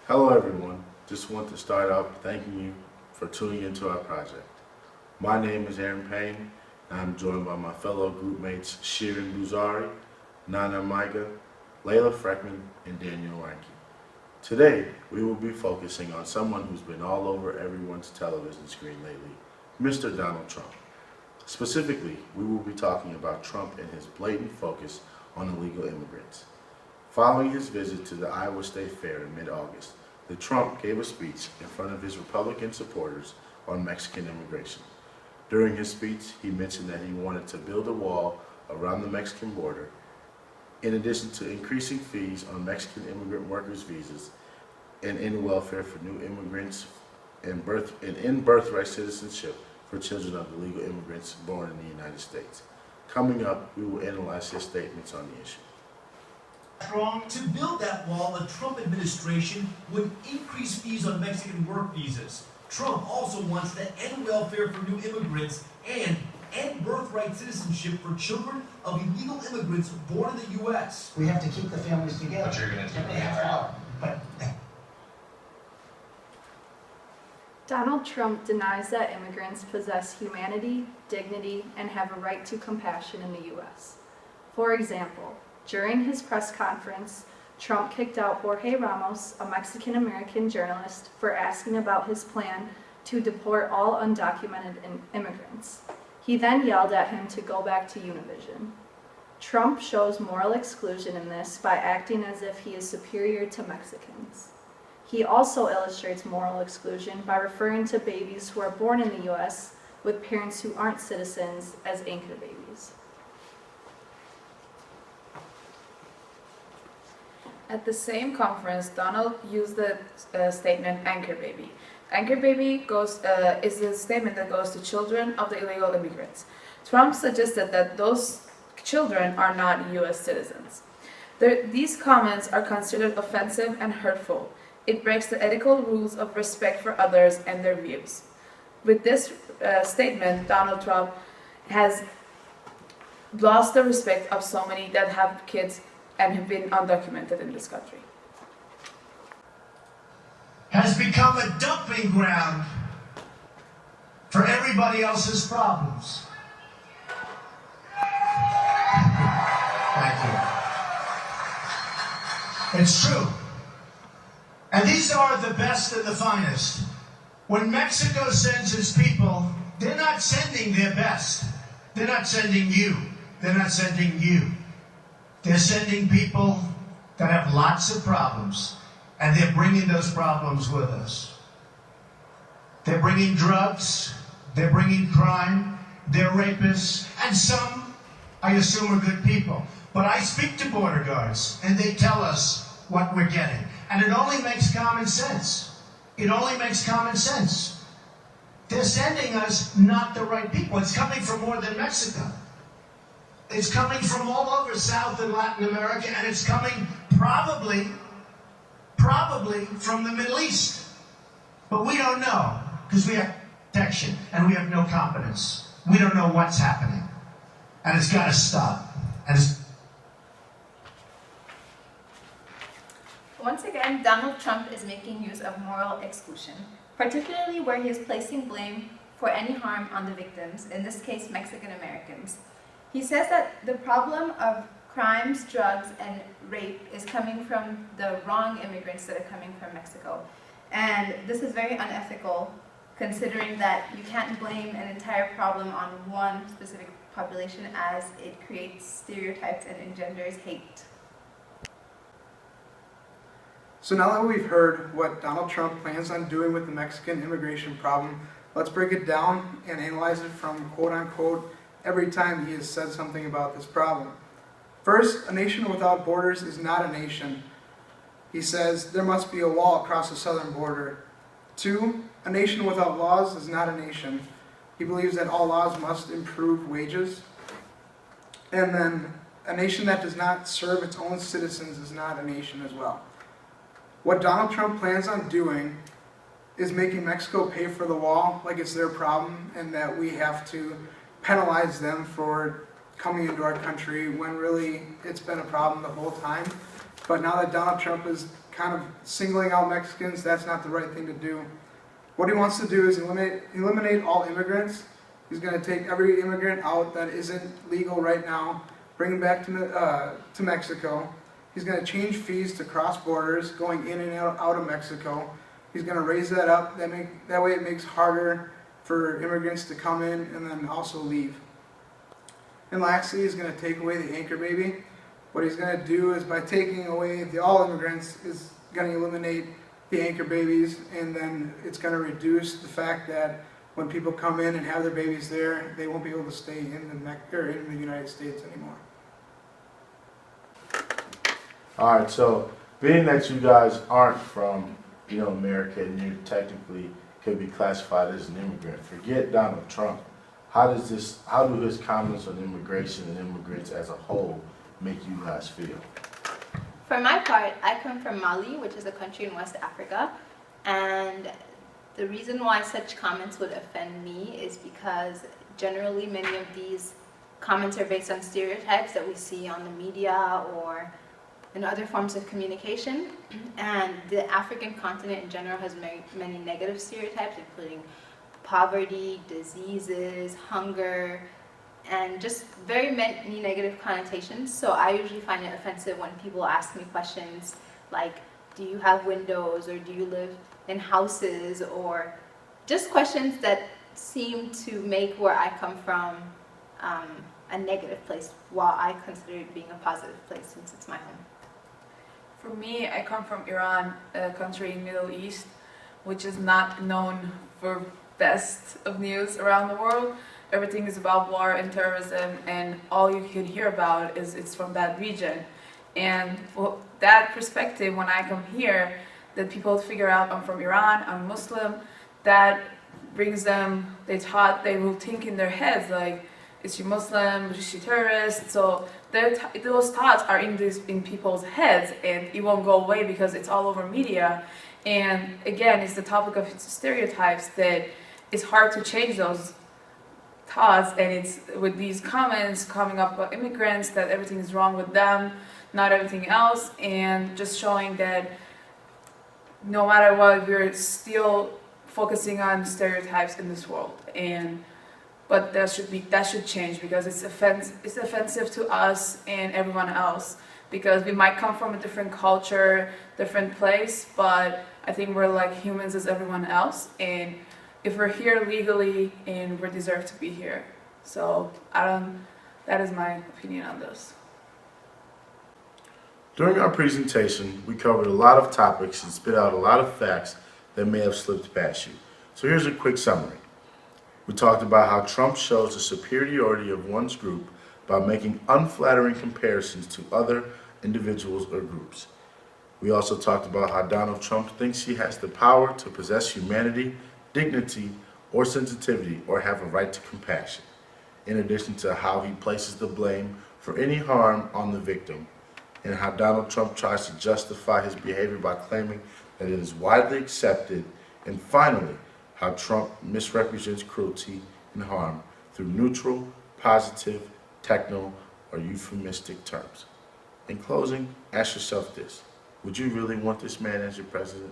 Hello everyone, just want to start out thanking you for tuning into our project. My name is Aaron Payne, and I'm joined by my fellow group mates Shirin Buzari, Nana Maiga, Layla Freckman, and Daniel Ranke. Today, we will be focusing on someone who's been all over everyone's television screen lately, Mr. Donald Trump. Specifically, we will be talking about Trump and his blatant focus on illegal immigrants. Following his visit to the Iowa State Fair in mid-August, Trump gave a speech in front of his Republican supporters on Mexican immigration. During his speech, he mentioned that he wanted to build a wall around the Mexican border, in addition to increasing fees on Mexican immigrant workers' visas and in welfare for new immigrants and in birthright citizenship for children of illegal immigrants born in the United States. Coming up, we will analyze his statements on the issue. To build that wall, the Trump administration would increase fees on Mexican work visas. Trump also wants to end welfare for new immigrants and end birthright citizenship for children of illegal immigrants born in the U.S. We have to keep the families together. But you're going to do They have to help. But Donald Trump denies that immigrants possess humanity, dignity, and have a right to compassion in the U.S. For example, during his press conference, Trump kicked out Jorge Ramos, a Mexican-American journalist, for asking about his plan to deport all undocumented immigrants. He then yelled at him to go back to Univision. Trump shows moral exclusion in this by acting as if he is superior to Mexicans. He also illustrates moral exclusion by referring to babies who are born in the U.S. with parents who aren't citizens as anchor babies. At the same conference, Donald used the statement "anchor baby." Anchor baby is a statement that goes to children of the illegal immigrants. Trump suggested that those children are not U.S. citizens. These comments are considered offensive and hurtful. It breaks the ethical rules of respect for others and their views. With this statement, Donald Trump has lost the respect of so many that have kids and have been undocumented in this country. Has become a dumping ground for everybody else's problems. Thank you. It's true. And these are the best and the finest. When Mexico sends its people, they're not sending their best. They're not sending you. They're not sending you. They're sending people that have lots of problems, and they're bringing those problems with us. They're bringing drugs, they're bringing crime, they're rapists, and some, I assume, are good people. But I speak to border guards, and they tell us what we're getting. And it only makes common sense. It only makes common sense. They're sending us not the right people. It's coming from more than Mexico. It's coming from all over South and Latin America, and it's coming probably from the Middle East. But we don't know, because we have protection, and we have no competence. We don't know what's happening. And it's got to stop. Once again, Donald Trump is making use of moral exclusion, particularly where he is placing blame for any harm on the victims, in this case Mexican Americans. He says that the problem of crimes, drugs, and rape is coming from the wrong immigrants that are coming from Mexico. And this is very unethical, considering that you can't blame an entire problem on one specific population, as it creates stereotypes and engenders hate. So now that we've heard what Donald Trump plans on doing with the Mexican immigration problem, let's break it down and analyze it from quote-unquote every time he has said something about this problem. First, a nation without borders is not a nation. He says there must be a wall across the southern border. 2, a nation without laws is not a nation. He believes that all laws must improve wages. And then, a nation that does not serve its own citizens is not a nation as well. What Donald Trump plans on doing is making Mexico pay for the wall like it's their problem, and that we have to penalize them for coming into our country when really it's been a problem the whole time. But now that Donald Trump is kind of singling out Mexicans. That's not the right thing to do. What he wants to do is eliminate all immigrants. He's going to take every immigrant out that isn't legal right now, bring them back to Mexico. He's going to change fees to cross borders, going in and out of Mexico. He's going to raise that up. That way it makes harder for immigrants to come in and then also leave. And lastly, he's going to take away the anchor baby. What he's going to do is by taking away the all immigrants is going to eliminate the anchor babies, and then it's going to reduce the fact that when people come in and have their babies there, they won't be able to stay in the United States anymore. All right, so being that you guys aren't from, America, and you technically could be classified as an immigrant, forget Donald Trump. How do his comments on immigration and immigrants as a whole make you guys feel? For my part, I come from Mali, which is a country in West Africa, and the reason why such comments would offend me is because generally many of these comments are based on stereotypes that we see on the media or in other forms of communication, and the African continent in general has many negative stereotypes, including poverty, diseases, hunger, and just very many negative connotations. So I usually find it offensive when people ask me questions like, do you have windows, or do you live in houses, or just questions that seem to make where I come from a negative place, while I consider it being a positive place since it's my home. For me, I come from Iran, a country in the Middle East, which is not known for best of news around the world. Everything is about war and terrorism, and all you can hear about is it's from that region. And that perspective, when I come here, that people figure out I'm from Iran, I'm Muslim, that brings them, they will think in their heads like, is she Muslim, is she terrorist? So those thoughts are in people's heads, and it won't go away because it's all over media. And again, it's the topic of stereotypes that it's hard to change those thoughts, and it's with these comments coming up about immigrants that everything is wrong with them, not everything else, and just showing that no matter what, we're still focusing on stereotypes in this world. But that should change, because it's offensive to us and everyone else, because we might come from a different culture, different place, but I think we're like humans as everyone else, and if we're here legally, and we deserve to be here. So that is my opinion on this. During our presentation, we covered a lot of topics and spit out a lot of facts that may have slipped past you. So here's a quick summary. We talked about how Trump shows the superiority of one's group by making unflattering comparisons to other individuals or groups. We also talked about how Donald Trump thinks he has the power to possess humanity, dignity, or sensitivity, or have a right to compassion, in addition to how he places the blame for any harm on the victim, and how Donald Trump tries to justify his behavior by claiming that it is widely accepted, and finally, how Trump misrepresents cruelty and harm through neutral, positive, techno, or euphemistic terms. In closing, ask yourself this: would you really want this man as your president?